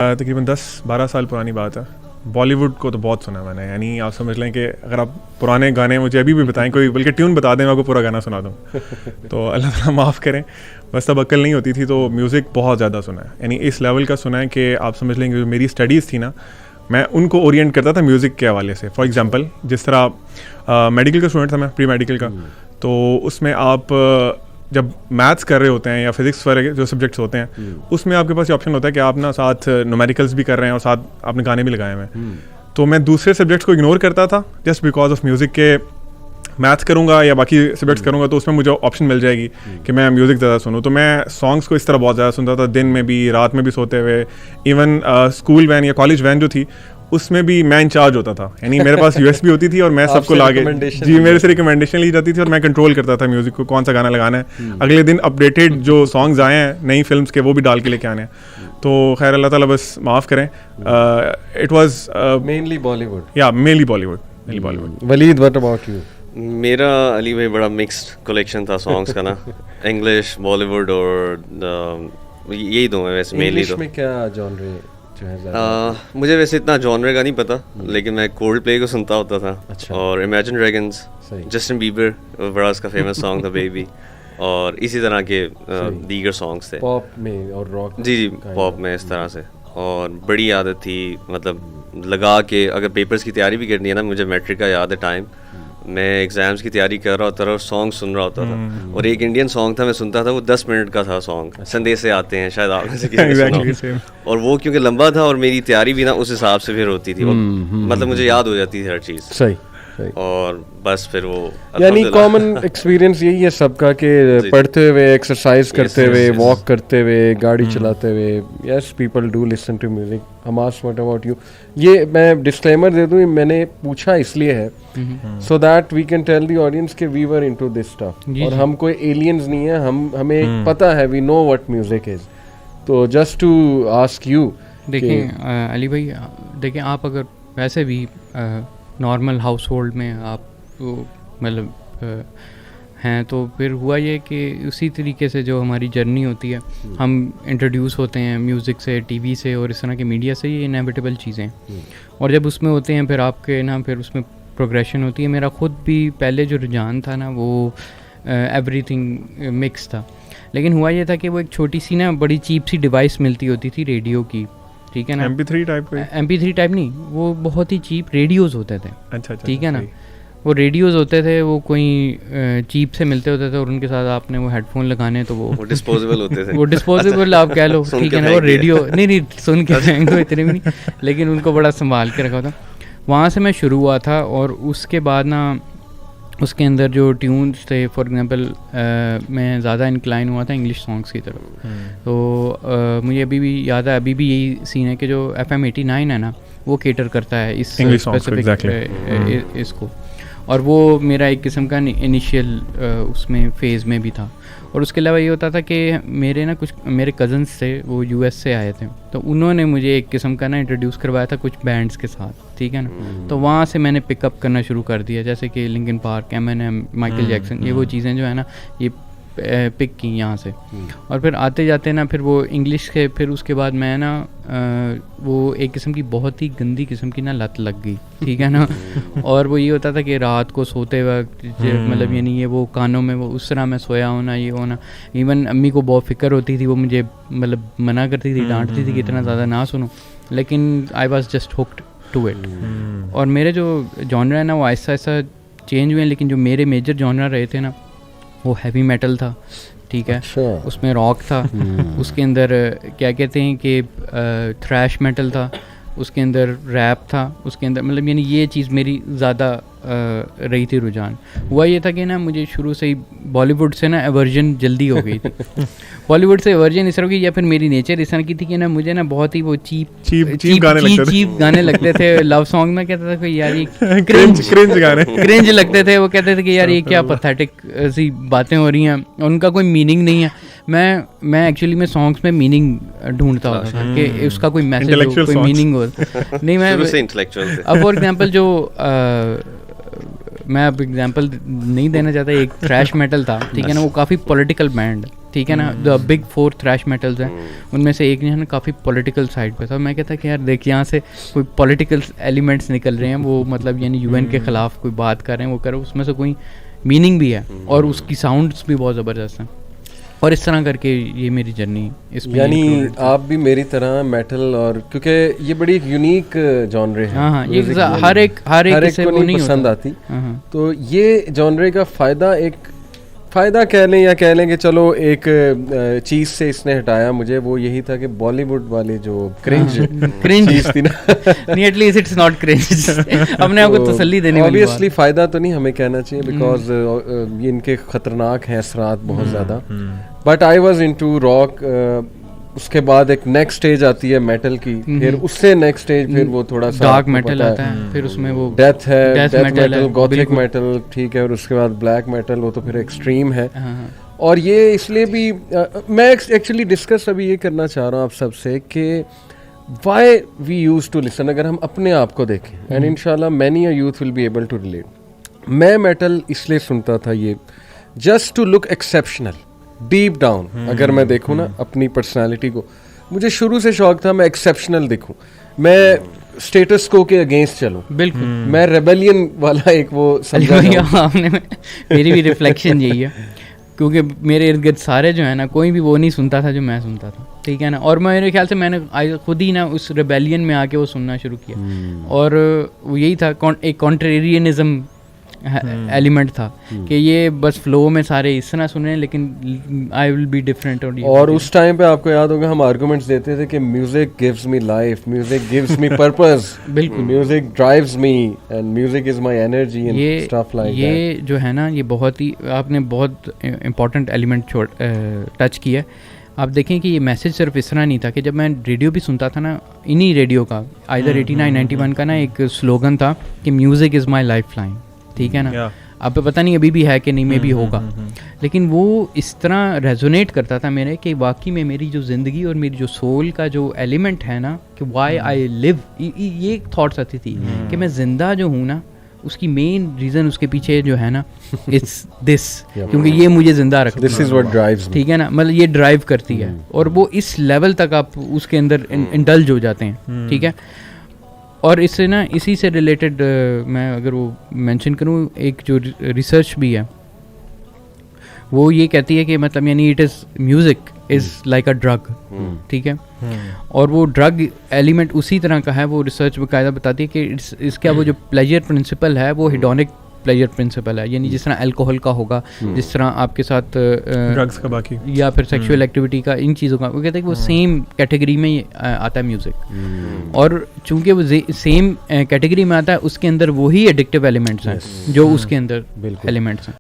तकरीबन 10-12 साल पुरानी बात है। बॉलीवुड को तो बहुत सुना मैंने, यानी आप समझ लें कि अगर आप पुराने गाने मुझे अभी भी बताएं, कोई बल्कि ट्यून बता दें, मैं आपको पूरा गाना सुना दूँ तो अल्लाह ताला माफ़ करें, बस तब अक्ल नहीं होती थी। तो म्यूज़िक बहुत ज़्यादा सुना है, यानी इस लेवल का सुना है कि आप समझ लेंगे जो मेरी स्टडीज़ थी ना, मैं उनको ओरिएंट करता था म्यूज़िक के हवाले से। फॉर एग्ज़ाम्पल जिस तरह मेडिकल का स्टूडेंट था मैं, प्री मेडिकल का, तो उसमें आप जब मैथ्स कर रहे होते हैं या फिजिक्स वगैरह जो सब्जेक्ट्स होते हैं, उसमें आपके पास ये ऑप्शन होता है कि आप ना साथ न्यूमेरिकल्स भी कर रहे हैं और साथ आपने गाने भी लगाए हुए हैं। तो मैं दूसरे सब्जेक्ट्स को इग्नोर करता था जस्ट बिकॉज ऑफ म्यूज़िक के। मैथ्स करूँगा या बाकी सब्जेक्ट्स करूँगा तो उसमें मुझे ऑप्शन मिल जाएगी कि मैं म्यूज़िक ज़्यादा सुनूँ। तो मैं सॉन्ग्स को इस तरह बहुत ज़्यादा सुनता था, दिन में भी, रात में भी सोते हुए। इवन स्कूल वैन या कॉलेज वैन जो थी उसमें भी मैं इंचार्ज होता था, यानी मेरे पास यूएसबी होती थी और मैं सबको लाके जी मेरे से रिकमेंडेशन ली जाती थी और मैं कंट्रोल करता था म्यूजिक को, कौन सा गाना लगाना है। अगले दिन अपडेटेड जो सॉन्ग्स आए हैं नई फिल्म्स के वो भी डाल के लेके आने हैं। तो खैर अल्लाह ताला बस माफ़ करें। इट वाज मेनली बॉलीवुड, या mainly Bollywood. Waleed, what about you? मेरा अली भाई बड़ा मिक्स्ड कलेक्शन था सॉन्ग्स का ना, इंग्लिश, बॉलीवुड और यही दो है वैसे मेनली। तो में क्या जॉनरे मुझे वैसे इतना जॉनर का नहीं पता, लेकिन मैं कोल्ड प्ले को सुनता होता था। अच्छा। और इमेजिन ड्रैगन्स, जस्टिन बीबर बड़ा उसका फेमस सॉन्ग था बेबी, और इसी तरह के दीगर सॉन्ग्स थे पॉप में और रॉक। जी पॉप में इस तरह से। और बड़ी आदत थी, मतलब लगा के अगर पेपर्स की तैयारी भी करनी है ना, मुझे मैट्रिक का याद है टाइम, मैं एग्ज़ाम्स की तैयारी कर रहा होता था और सॉन्ग सुन रहा होता था। और एक इंडियन सॉन्ग था मैं सुनता था, वो 10 मिनट का था सॉन्ग, संदेश से आते हैं, शायद आपने से किसी ने सुना हो। और वो क्योंकि लंबा था और मेरी तैयारी भी ना उस हिसाब से फिर होती थी, मतलब मुझे याद हो जाती थी हर चीज़। सही। और बस फिर वो यानी कॉमन एक्सपीरियंस यही है सबका कि पढ़ते हुए, एक्सरसाइज करते हुए, वॉक करते हुए, गाड़ी चलाते हुए, yes people do listen to music. हमास, व्हाट अबाउट यू? ये मैं डिस्क्लेमर दे दूं, मैंने पूछा इसलिए है so that we can tell the audience कि we were into this stuff, और हम कोई एलियंस नहीं है, हमें पता है, we know what music is. तो जस्ट टू आस्क यू, देखें अली भाई, देखें आप अगर वैसे भी नॉर्मल हाउस होल्ड में आप मतलब हैं, तो फिर हुआ ये कि उसी तरीके से जो हमारी जर्नी होती है, हम इंट्रोड्यूस होते हैं म्यूज़िक से, टीवी से और इस तरह के मीडिया से, ये इनएविटेबल चीज़ें हैं। और जब उसमें होते हैं फिर आपके ना, फिर उसमें प्रोग्रेशन होती है। मेरा ख़ुद भी पहले जो रुझान था ना, वो एवरीथिंग मिक्स था, लेकिन हुआ ये था कि वो एक छोटी सी ना बड़ी चीप सी डिवाइस मिलती होती थी रेडियो की, ठीक है ना, MP3 टाइप नहीं, वो बहुत ही चीप रेडियोज़ होते थे। अच्छा, ठीक है ना, वो रेडियोज़ होते थे, वो कोई चीप से मिलते होते थे और उनके साथ आपने वो हेडफोन लगाने, तो वो डिस्पोजेबल होते थे। वो डिस्पोजेबल आप कह लो, ठीक है ना, वो रेडियो नहीं सुन के जाएंगे इतने भी नहीं, लेकिन उनको बड़ा संभाल के रखा था। वहाँ से मैं शुरू हुआ था और उसके बाद ना उसके अंदर जो ट्यून्स थे, फॉर एग्जांपल मैं ज़्यादा इंक्लाइन हुआ था इंग्लिश सॉन्ग्स की तरफ। तो मुझे अभी भी याद है, अभी भी यही सीन है कि जो FM 89 है ना, वो केटर करता है इस स्पेसिफिक इसको, और वो मेरा एक किस्म का इनिशियल उसमें फ़ेज़ में भी था। और उसके अलावा ये होता था कि मेरे ना कुछ मेरे कज़न्स थे, वो US से आए थे, तो उन्होंने मुझे एक किस्म का ना इंट्रोड्यूस करवाया था कुछ बैंड्स के साथ, ठीक है ना। तो वहाँ से मैंने पिकअप करना शुरू कर दिया, जैसे कि Linkin Park, Eminem, Michael Jackson, ये वो चीज़ें जो है ना, ये पिक की यहाँ से। और फिर आते जाते ना, फिर वो इंग्लिश के, फिर उसके बाद मैं ना वो एक किस्म की बहुत ही गंदी किस्म की ना लत लग गई, ठीक है ना। और वो ये होता था कि रात को सोते वक्त मतलब यानी ये वो कानों में वो उस तरह मैं सोया होना, ये होना। इवन अम्मी को बहुत फ़िक्र होती थी, वो मुझे मतलब मना करती थी, डांटती थी कि इतना ज़्यादा ना सुनो, लेकिन I was just hooked to it. और मेरे जो जॉनर है ना, वो आहिस्ता आहिस्ता चेंज हुए, लेकिन जो मेरे मेजर जॉनर रहे थे ना, वो हैवी मेटल था, ठीक है। अच्छा। उसमें रॉक था, उसके अंदर क्या कहते हैं कि थ्रैश मेटल था, उसके अंदर रैप था, उसके अंदर मतलब यानी ये चीज़ मेरी ज़्यादा रही थी रुझान। हुआ ये था कि ना मुझे शुरू से ही बॉलीवुड से ना एवर्जन जल्दी हो गई थी। बॉलीवुड से एवर्जन इस तरह की, या फिर मेरी नेचर इस तरह की थी कि ना मुझे ना बहुत ही वो चीप गाने लगते थे। लव सॉन्ग में कहता था कोई यार ये क्रिंज लगते थे, वो कहते थे कि यार ये क्या पैथेटिक सी बातें हो रही हैं, उनका कोई मीनिंग नहीं है। मैं एक्चुअली में सॉन्ग्स में मीनिंग ढूंढता होता था कि उसका कोई मैसेज हो, कोई मीनिंग हो। नहीं, मैं अब फॉर एग्जांपल जो मैं अब एग्जांपल नहीं देना चाहता, एक थ्रैश मेटल था, ठीक है ना, वो काफ़ी पॉलिटिकल बैंड, ठीक है ना, द बिग 4 थ्रैश मेटल्स हैं, उनमें से एक जो है ना काफ़ी पॉलिटिकल साइड पे था। मैं कहता कि यार देख यहाँ से कोई पॉलिटिकल एलिमेंट्स निकल रहे हैं, वो मतलब यानी यूएन के ख़िलाफ़ कोई बात कर रहे हैं, वो कर रहे हैं, उसमें से कोई मीनिंग भी है और उसकी साउंड्स भी बहुत ज़बरदस्त हैं। और इस तरह करके ये मेरी जर्नी इसमें, यानी आप भी मेरी तरह मेटल, और क्योंकि ये बड़ी यूनिक जॉनरे है। हाँ, ये हर एक से को वो नहीं पसंद होता। आती। हाँ, तो ये जॉनरे का फ़ायदा कह लें या कह लें कि चलो एक चीज़ से इसने हटाया मुझे, वो यही था कि बॉलीवुड वाले जो क्रिंज चीज़ थी ना, नहीं एटलीस्ट इट्स नॉट क्रिंज। अपने आप को तसल्ली देने वाली बात। ऑब्वियसली फ़ायदा तो नहीं हमें कहना चाहिए, बिकॉज ये इनके ख़तरनाक हैं असरात बहुत ज़्यादा। But I was into rock, उसके बाद एक नेक्स्ट स्टेज आती है मेटल की, फिर उससे नेक्स्ट स्टेज फिर वो थोड़ा सा डार्क मेटल आता है, फिर उसमें वो डेथ है, डेथ मेटल, गॉथिक मेटल, ठीक है, और उसके बाद ब्लैक मेटल, वो तो फिर एक्सट्रीम है। हाँ। और ये इसलिए भी मैं एक्चुअली डिस्कस अभी ये करना चाह रहा हूँ आप सबसे कि why we use to listen, अगर हम अपने आप को देखें, एंड इंशाल्लाह many a youth will be able to relate. मैं मेटल इसलिए सुनता था ये just to look exceptional deep down. अगर मैं देखूँ ना अपनी पर्सनालिटी को, मुझे शुरू से शौक था मैं एक्सेप्शनल दिखूँ, मैं स्टेटस को के अगेंस्ट चलूँ, बिल्कुल मैं रेबेलियन वाला एक वो समझा मेरी भी रिफ्लेक्शन यही है, क्योंकि मेरे इर्द गिर्द सारे जो है ना, कोई भी वो नहीं सुनता था जो मैं सुनता था, ठीक है ना। और मेरे ख्याल से मैंने खुद ही ना उस रेबेलियन में आके वो सुनना शुरू किया, और वो यही था, एक कॉन्ट्रेरियनिज्म एलिमेंट था कि ये बस फ्लो में सारे इस तरह सुने, लेकिन आई विल बी डिफरेंट। और उस टाइम पे आपको याद होगा हम आर्गुमेंट्स देते थे कि music gives me life, music gives me purpose, बिल्कुल, music drives me and music is my energy and stuff like that. ये जो है ना, ये बहुत ही आपने बहुत इम्पोर्टेंट एलिमेंट टच किया। आप देखें कि ये मैसेज सिर्फ इस तरह नहीं था कि जब मैं रेडियो भी सुनता था ना, इन्हीं रेडियो का आइदर 89 91 का ना एक स्लोगन था कि music is my life line, ठीक है ना। आप पे पता नहीं अभी भी है कि नहीं, में भी होगा, लेकिन वो इस तरह रेजोनेट करता था मेरे कि वाकई में मेरी जो ज़िंदगी और मेरी जो सोल का जो एलिमेंट है ना, कि वाई आई लिव, ये एक थॉट्स आती थी कि मैं ज़िंदा जो हूँ ना, उसकी मेन रीज़न उसके पीछे जो है ना, इट्स दिस, क्योंकि ये मुझे ज़िंदा रखता है, this is what drives me, ठीक है ना, मतलब ये ड्राइव करती है। और वो इस लेवल तक आप उसके अंदर इंडल्ज हो जाते हैं, ठीक है। और इससे ना, इसी से रिलेटेड मैं अगर वो मेंशन करूँ, एक जो रिसर्च भी है वो ये कहती है कि मतलब यानी it is music is like a drug, ठीक है। और वो ड्रग एलिमेंट उसी तरह का है, वो रिसर्च बाकायदा बताती है कि इसका वो जो प्लेजर प्रिंसिपल है वो हिडोनिक प्लेजर प्रिंसिपल है, यानी जिस तरह अल्कोहल का होगा, जिस तरह आपके साथ ड्रग्स का बाकी या फिर सेक्सुअल एक्टिविटी का, इन चीज़ों का, वो कहते हैं कि वो सेम कैटेगरी में ही आता है म्यूज़िक। और चूंकि वो सेम कैटेगरी में आता है, उसके अंदर वही एडिक्टिव एलिमेंट्स हैं जो उसके अंदर एलिमेंट्स हैं।